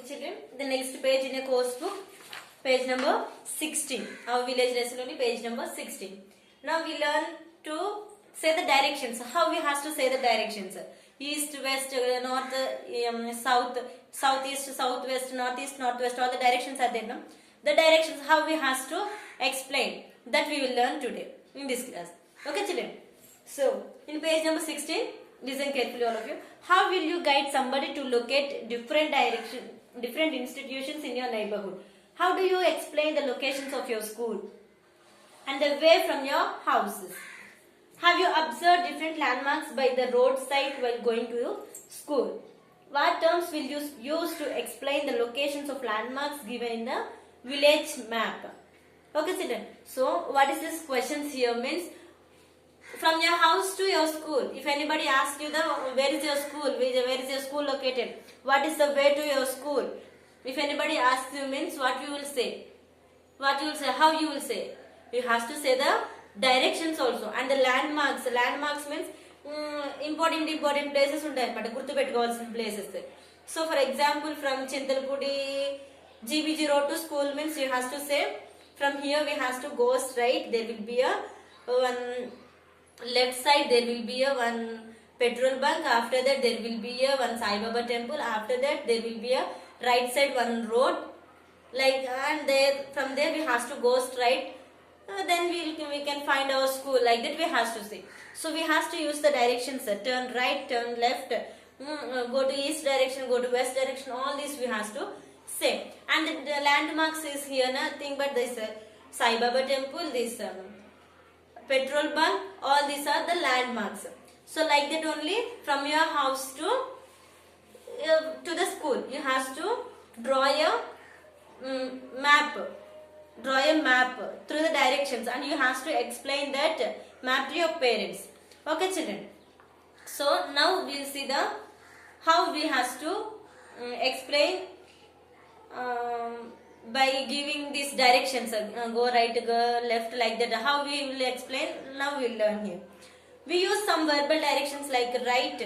Okay children, the next page in a course book, page number 16. Our village lesson only page number 16. Now we learn to say the directions. How we have to say the directions. East, west, north, south, southeast, southwest, northeast, northwest. All the directions are there. No? The directions how we have to explain. That we will learn today in this class. Okay children. So in page number 16. Listen carefully all of you. How will you guide somebody to locate different institutions in your neighborhood? How do you explain the locations of your school and the way from your houses? Have you observed different landmarks by the roadside while going to your school? What terms will you use to explain the locations of landmarks given in the village map? Okay children. So what is this questions here means? From your house to your school. If anybody asks you where is your school, where is your school located, what is the way to your school? If anybody asks you means what you will say. What you will say, how you will say. You have to say the directions also and the landmarks. Landmarks means important places ఉంటాయి గుర్తు పెట్టుకోవాల్సిన places. So for example from Chintalpudi GBG road to school means you have to say from here we have to go straight. There will be a one left side there will be a one petrol bunk. After that there will be a one Sai Baba temple. After that there will be a right side one road like and there from there we have to go straight. Then we can find our school like that we have to say. So we have to use the directions. Turn right, turn left, go to east direction, go to west direction. All this we have to say. And the landmarks is here nothing but this Sai Baba temple, this petrol bunk, all these are the landmarks. So like that only from your house to the school you have to draw a map. Draw a map through the directions and you have to explain that map to your parents. Okay children. So now we will see the how we have to explain by giving these directions, go right, go left, like that. How we will explain, now we will learn here. We use some verbal directions like right,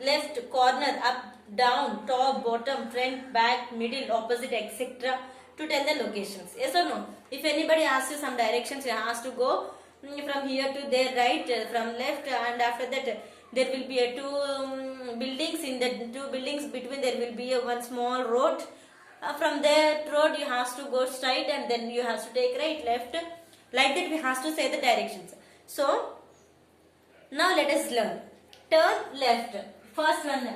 left, corner, up, down, top, bottom, front, back, middle, opposite, etc. to tell the locations. Yes or no? If anybody asks you some directions, you have to go from here to there, right, from left, and after that there will be a two buildings. In the two buildings between there will be a one small road. From that road you have to go straight and then you have to take right, left, like that we have to say the directions. So now let us learn. Turn left. First one,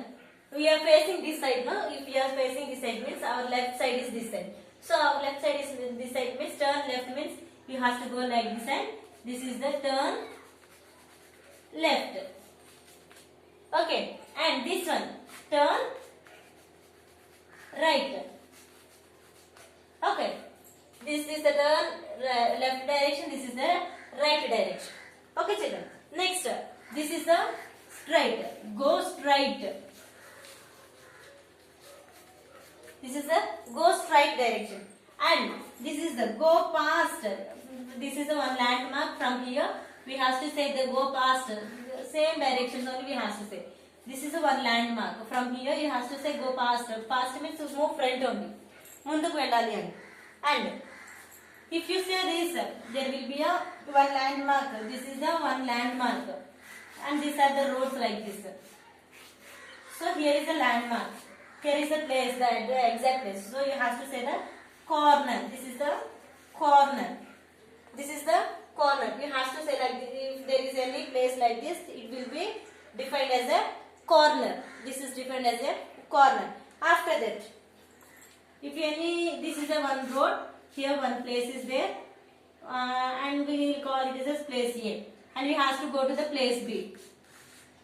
we are facing this side. No, if we are facing this side means our left side is this side. So our left side is this side means turn left means you have to go like this and this is the turn left. Okay, and this one turn right. Okay, this is the turn left direction, this is the right direction. Okay children. Next, this is the straight. Go straight. This is the go straight direction. And this is the go past. This is the one landmark. From here we have to say the go past. Same directions only we have to say. This is the one landmark. From here you have to say go past. Past means to move front only. ముందుకు వెళ్ళాలి అని. And if you say this, there will be a one landmark. This is the one landmark. And these are the roads like this. So here is a landmark. Here is the place, the exact place. So you have to say the corner. This is the corner. This is the corner. You have to say like this. If there is any place like this, it will be defined as a corner. This is defined as a corner. After that, if this is the one road, here one place is there, and we will call it as place A, and we have to go to the place B.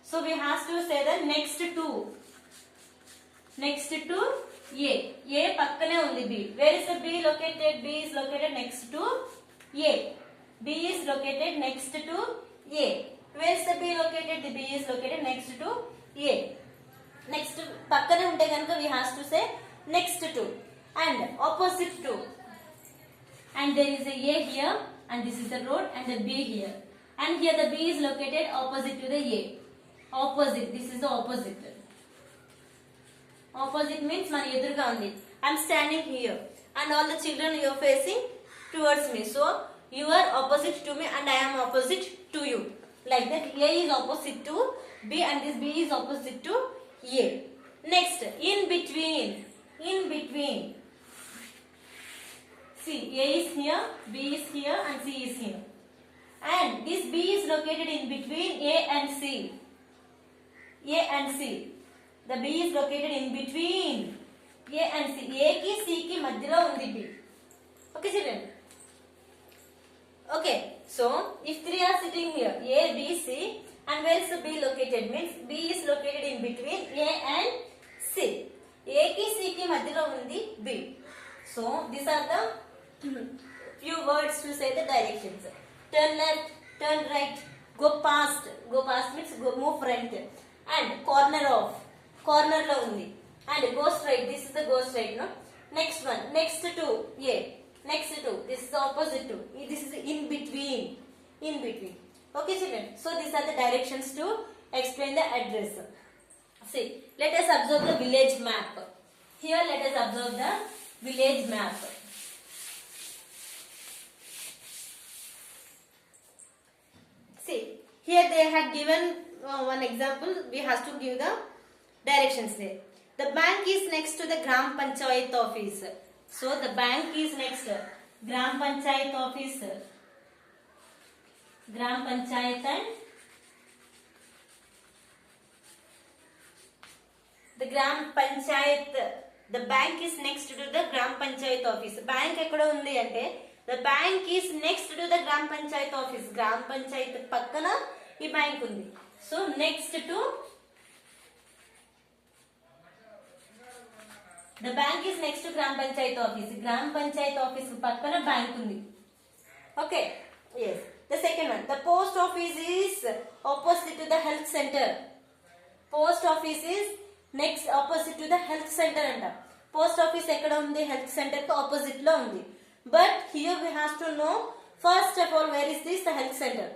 So we have to say the next to A. A pakkane undi B. Where is the B located? B is located next to A. B is located next to A. Where is the B located? The B is located next to A. Next pakkane unte ganaka we have to say next to and opposite to. And there is a A here and this is the road and the B here. And here the B is located opposite to the A. Opposite. This is the opposite. Opposite means మన ఎదురుగా ఉంది. I'm standing here, and all the children you are facing towards me. So you are opposite to me, and I am opposite to you. Like that, A is opposite to B, and this B is opposite to A. Next, in between. In between. See, A is here, B is here, and C is here. And this B is located in between A and C. A and C. The B is located in between A and C. A ki C ki madhyalo undi B. Okay, children. Okay. So if three are sitting here, A, B, C, and where is the B located? Means B is located in between A and C. A ki C ki madhyalo undi B. So these are the few words to say the directions. Turn left, turn right, go past. Go past means go move front. And corner off. Corner lo undi. And go straight. This is the go straight, no? Next one. Next to A. Next to. This is the opposite to. This is in between. In between. Okay, children. So these are the directions to explain the address. See. Let us observe the village map. Here let us observe the village map. See. Here they had given one example. We have to give the directions there. The bank is next to the Gram Panchayat office. So the bank is next. Gram Panchayat office. Gram Panchayat and the Gram Panchayat. The bank is next to the Gram Panchayat office. Bank ekkada undi ante the bank is next to the Gram Panchayat office. Gram Panchayat pakkana ee bank undi. So next to the bank is next to Gram Panchayat office. Gram Panchayat office pakkana bank undi. Okay. Yes. The second one. The post office is opposite to the health center. Post office is next opposite to the health center anta. Post office ekkada undi? Health center ki opposite lo undi. But here we have to know first of all where is this the health center.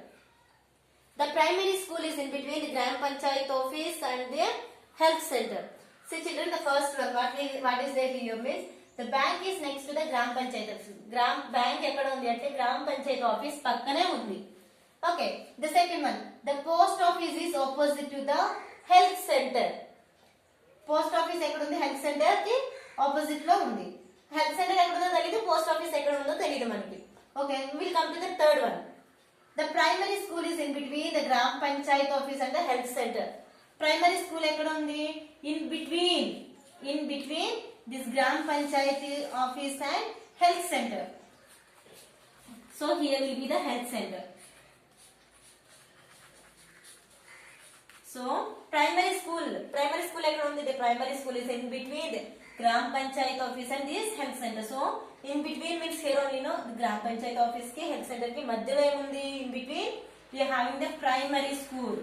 The primary school is in between the Gram Panchayat office and the health center. See children, the first one, what is there here means the bank is next to the Gram Panchayat office. Bank ekkada undi ante Gram Panchayat office pakkane undi. Okay. The second one, the post office is opposite to the health center. Post office ekkada undi? Health center ki opposite lo undi. Health center ekkada undo teliyadu, post office ekkada undo teliyadu manaki. Okay, we will come to the third one. The primary school is in between the Gram Panchayat office and the health center. Primary school ekkada undi? In between this Gram Panchayat office and health center. So here will be the health center. So primary school ekkada undi? The primary school is in between the Gram Panchayat office and this health center. So in between means here only no, the Gram Panchayat office ki health center ki madhyalo em undi? In between we are having the primary school.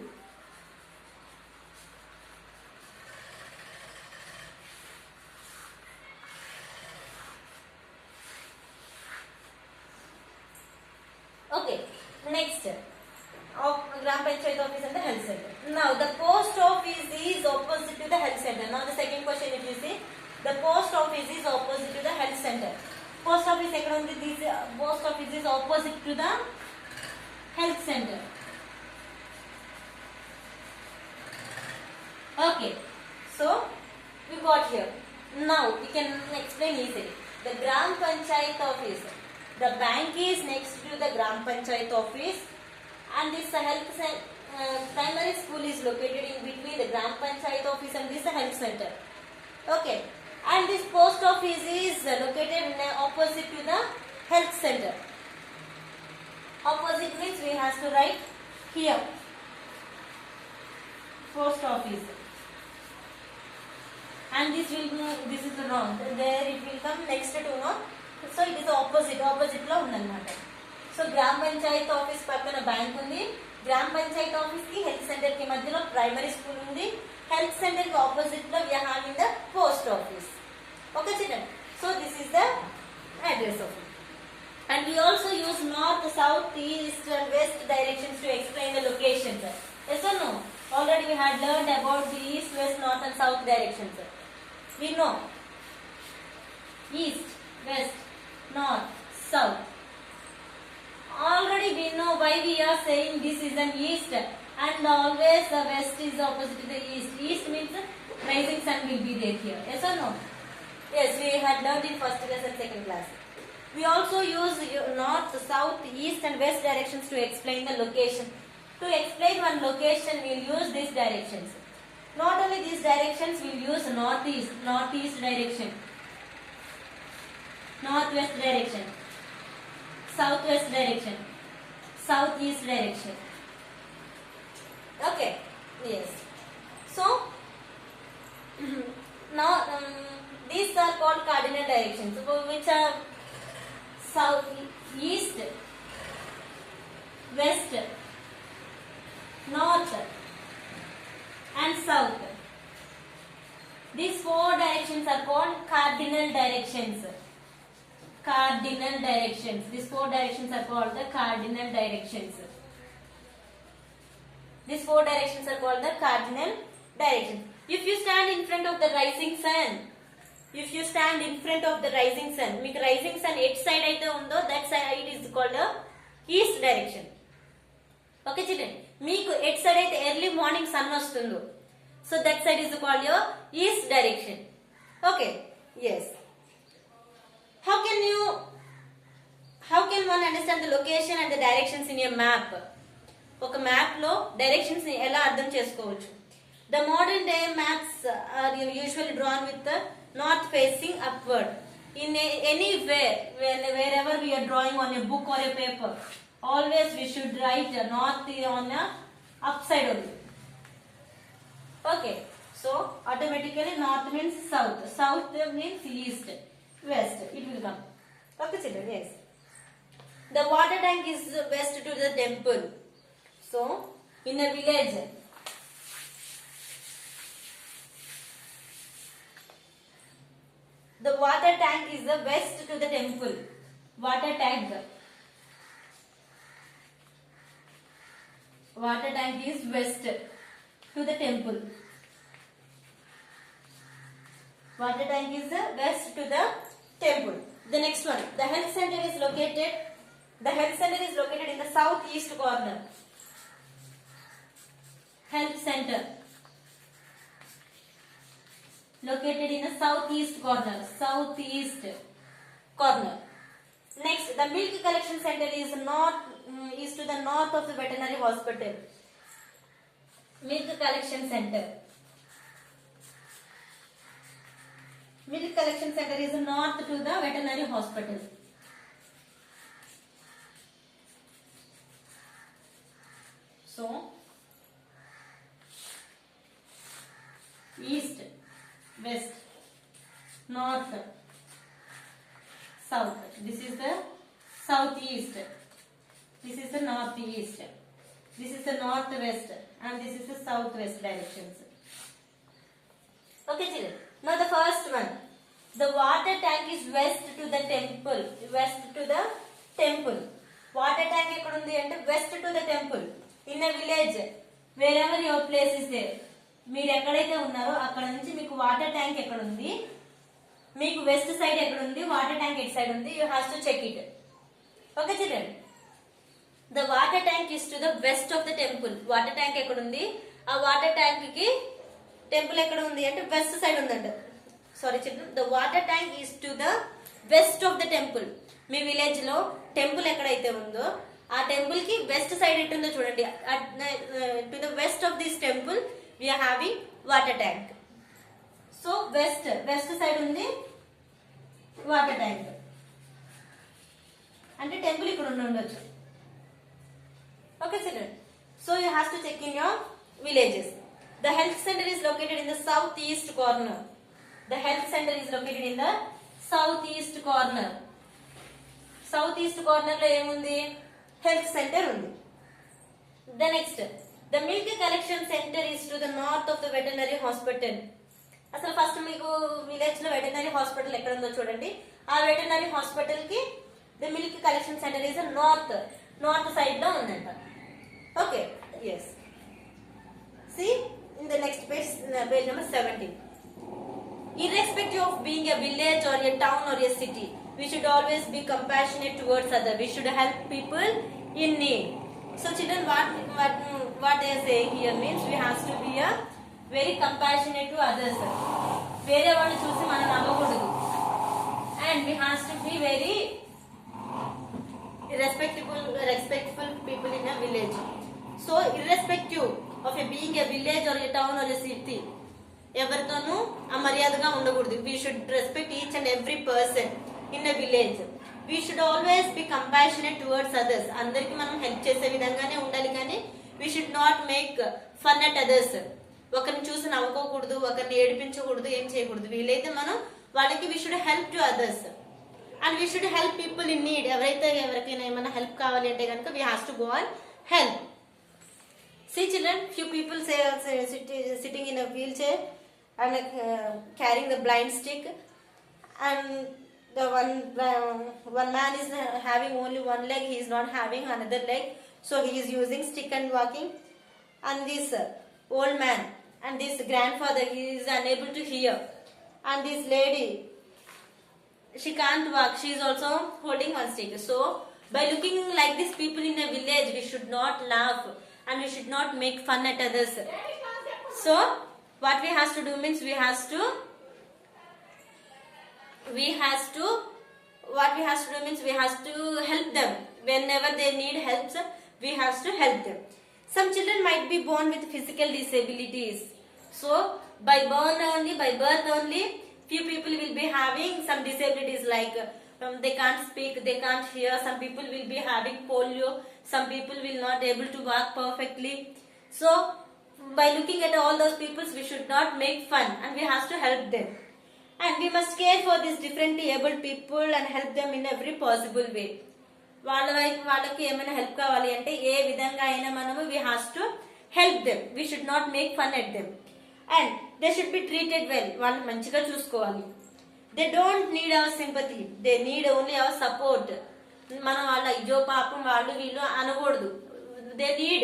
Okay, next of Gram Panchayat office and the health center. Now the post office is opposite to the health center. Now the second question, if you see, the post office is opposite to the health center. Post office ekkada undi? This post office is opposite to the health center. Okay, so we got here. Now we can explain easily. The Gram Panchayat office. The bank is next to the Gram Panchayat office, and this primary school is located in between the Gram Panchayat office and this health center. Okay, and this post office is located opposite to the health center. Opposite means we have to write here post office, and this is the wrong. There it will come next to no. So it is opposite lo undannamata. So Gram Panchayat office pakkana bank undi. Gram Panchayat office ki health center ki madhyalo primary school undi. Health center ki opposite lo we are having the post office. Okay children. So this is the address of it. And we also use north, south, east and west directions to explain the locations. Yes or no? Already we had learned about the east, west, north and south directions. We know. east, west, north, south. Already we know why we are saying this is an east and always the west is opposite to the east. East means rising sun will be there here. Yes or no? Yes, we had learned in first class and second class. We also use north, south, east and west directions to explain the location. To explain one location, we will use these directions. Not only these directions, we will use northeast, northeast direction, northwest direction, southwest direction, southeast direction. Okay, yes. So, now these are called cardinal directions, which are south, east, west, north and south. These four directions are called cardinal directions. Cardinal directions. These four directions are called the cardinal directions. These four directions are called the cardinal directions. If you stand in front of the rising sun, if you stand in front of the rising sun, మీకు rising sun ఎట్ side అయితే ఉందో that side is called east direction. Okay children, మీకు ఎట్ side అయితే early morning sun వస్తుందో so that side is called your east direction. Okay, yes. How can one understand the location and the directions in a map? ఒక map లో directions ని ఎలా అర్థం చేసుకోవచ్చు? The modern day maps are usually drawn with the north facing upward. In anywhere, wherever we are drawing on a book or a paper, always we should write north on a upside only. Okay, so automatically north means south, south means east, west it will come. Okay children, yes. The water tank is west to the temple. So in a village, the water tank is the west to the temple. Water tank is west to the temple. Water tank is the west to the temple. The next one, the health center is located. The health center is located in the southeast corner. Health center located in the southeast corner. Southeast corner. Next, the milk collection center is to the north of the veterinary hospital. Milk collection center. Milk collection center is north to the veterinary hospital. So, east, west, north, south. This is the southeast. This is the northeast. This is the northwest, and this is the southwest directions. Okay, children. Now the first one, the water tank is west to the temple. West to the temple. Water tank ekkundi ante west to the temple. In a village, wherever your place is there, మీరు ఎక్కడైతే ఉన్నారో అక్కడ నుంచి మీకు water tank ఎక్కడ ఉంది, మీకు west side ఎక్కడ ఉంది, వాటర్ ట్యాంక్ ఎట్ సైడ్ ఉంది, you have to check it. Okay children, the water tank is to the west of the temple. Water tank ఎక్కడ ఉంది, ఆ వాటర్ ట్యాంక్ కి టెంపుల్ ఎక్కడ ఉంది అంటే వెస్ట్ సైడ్ ఉందంట. Sorry children, the water tank is to the west of the temple. మీ village లో టెంపుల్ ఎక్కడైతే ఉందో ఆ టెంపుల్ కి వెస్ట్ సైడ్ ఎట్టుందో చూడండి. To the west of this temple we are having water tank. So west side ఉంది water tank అంటే టెంపుల్ ఇక్కడ ఉండొచ్చు. Okay children, so you have to check in your villages. The health center is located in the southeast corner. The health center is located in the southeast corner. Southeast corner లో ఏముంది, health centre ఉంది. The next, the milk collection center is to the north of the veterinary hospital. అసలు first మీకు village లో veterinary hospital ఎక్కడ ఉందో చూడండి. ఆ వెటర్నరీ హాస్పిటల్ కి the milk collection centre is north side లో ఉందంట. Okay, yes. See in the next page number 17. Irrespective of being a village or a town or a city, we should always be compassionate towards others. We should help people in need. So children, what they are saying here means we have to be a very compassionate to others. వేరే వాళ్ళు చూసి మనం నవ్వకూడదు. And we have to be very respectful people in a village. So irrespective of being a village or a town or a city, ఎవరితోనూ అమర్యాదగా ఉండకూడదు. We should respect each and every person in a village. We should always be compassionate towards others. అందరికి మనం help చేసే విధంగానే ఉండాలి, కానీ we should not make fun at others. ఒకరిని చూసి నవ్వుకోకూడదు, ఒకరిని ఏడిపించకూడదు, ఏం చేయకూడదు. వీలైతే మనం వాళ్ళకి we should help to others and we should help people in need. ఎవరికైనా ఏమైనా హెల్ప్ కావాలి అంటే కనుక we have to go and help. See children, few people say sitting in a wheelchair and carrying the blind stick, and the one man is having only one leg, he is not having another leg, so he is using stick and walking. And this old man and this grandfather, he is unable to hear, and this lady, she can't walk, she is also holding one stick. So by looking like these people in a village, we should not laugh and we should not make fun at others. So what we have to do means we have to help them whenever they need help. We have to help them. Some children might be born with physical disabilities. So by birth only, few people will be having some disabilities like they can't speak, they can't hear. Some people will be having polio. Some people will not able to walk perfectly. So by looking at all those people, we should not make fun and we have to help them. And we must care for these differently abled people and help them in every possible way. వాళ్ళకి ఏమైనా help కావాలి అంటే ఏ విధంగా అయినా మనము we have to help them. We should not make fun at them and they should be treated well. వాళ్ళు మంచిగా చూసుకోవాలి. They don't need our sympathy, they need only our support. మనం వాళ్ళ అయ్యో పాపం వాళ్ళు వీళ్ళు అనకూడదు. They need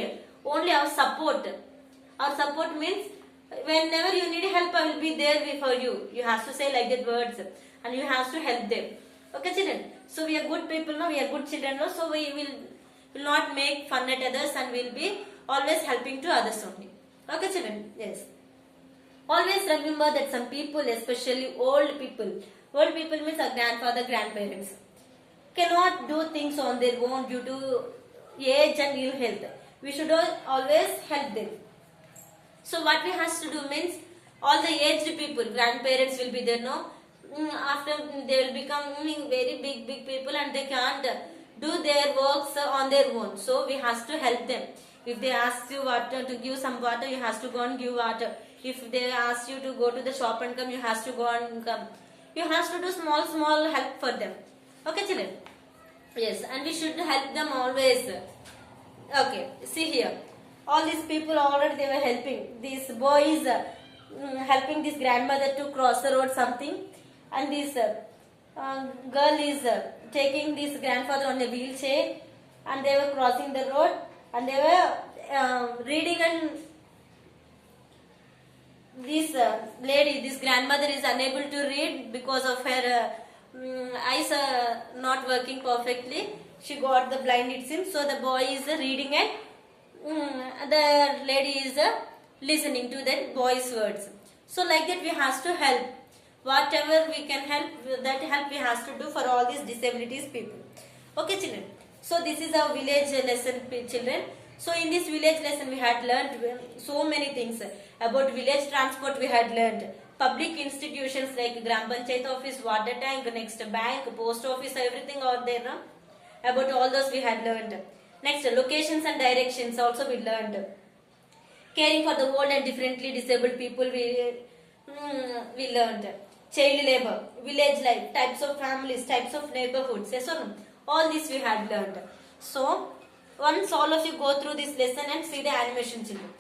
only our support. Our support means whenever you need help, I will be there for you. You have to say like that words and you have to help them. Okay children, so we are good people now, we are good children now, so we will not make fun at others and we will be always helping to others only. Okay children, yes. Always remember that some people, especially old people means our grandfather, grandparents, cannot do things on their own due to age and ill health. We should always help them. So what we have to do means all the aged people, grandparents will be there now. After they will become very big people and they can't do their works on their own. So we have to help them. If they ask you water, to give some water, you have to go and give water. If they ask you to go to the shop and come, you have to go and come. You have to do small help for them. Okay children? Yes, and we should help them always. Okay, see here. All these people already they were helping. This boy is helping this grandmother to cross the road something. And this girl is taking this grandfather on a wheelchair and they were crossing the road and they were reading, and this lady, this grandmother is unable to read because of her eyes are not working perfectly. She got the blind it seems. So the boy is reading and the lady is listening to that boy's words. So like that we have to help. Whatever we can help, that help we have to do for all these disabilities people. Okay children, so this is our village lesson children. So in this village lesson we had learned so many things about village transport. We had learned public institutions like Gram Panchayat office, water tank, next bank, post office, everything out there, no? About all those we had learned. Next locations and directions also we learned. Caring for the old and differently disabled people we learned. Child labor, village life, types of families, types of neighborhoods, yes or no? All this we had learned. So once all of you go through this lesson and see the animation children.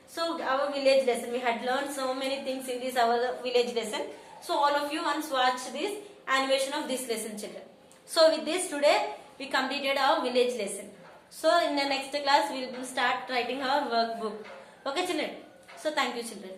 So our village lesson, we had learned so many things in this our village lesson. So all of you once watch this animation of this lesson children. So with this today we completed our village lesson. So in the next class we will start writing our workbook. Okay children. So thank you children.